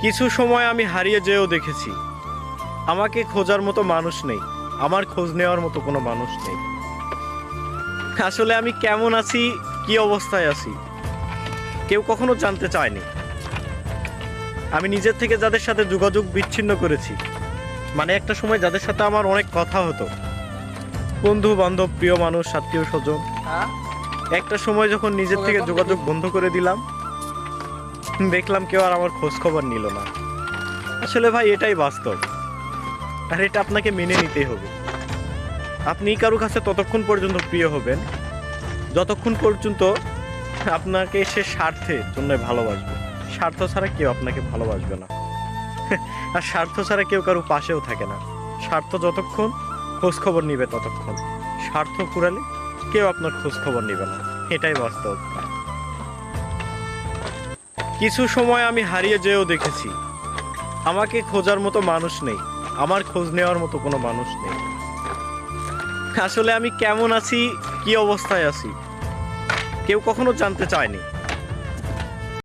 কিছু সময় আমি হারিয়ে যেও দেখেছি, আমাকে খোঁজার মতো মানুষ নেই, আমার খোঁজ নেওয়ার মতো কোনো মানুষ নেই। আসলে আমি কেমন আছি, কি অবস্থায় আছি, কেউ কখনো জানতে চায়নি। আমি নিজের থেকে যাদের সাথে যোগাযোগ বিচ্ছিন্ন করেছি, মানে একটা সময় যাদের সাথে আমার অনেক কথা হতো, বন্ধু বান্ধব, প্রিয় মানুষ, আত্মীয় স্বজন, একটা সময় যখন নিজের থেকে যোগাযোগ বন্ধ করে দিলাম, দেখলাম কেউ আর আমার খোঁজ খবর নিল না। আসলে ভাই এটাই বাস্তব, আর এটা আপনাকে মেনে নিতেই হবে। আপনি কারো কাছে ততক্ষণ পর্যন্ত প্রিয় হবেন যতক্ষণ পর্যন্ত আপনাকে সে স্বার্থের জন্য ভালোবাসবে। স্বার্থ ছাড়া কেউ আপনাকে ভালোবাসবে না, আর স্বার্থ ছাড়া কেউ কারো পাশেও থাকে না। স্বার্থ যতক্ষণ, খোঁজ খবর নিবে ততক্ষণ। স্বার্থ ফুরালে কেউ আপনার খোঁজ খবর নিবে না, এটাই বাস্তব। কিছু সময় আমি হারিয়ে যেও দেখেছি, আমাকে খোঁজার মতো মানুষ নেই, আমার খোঁজ নেওয়ার মতো কোনো মানুষ নেই। আসলে আমি কেমন আছি, কি অবস্থায় আছি, কেউ কখনো জানতে চায়নি।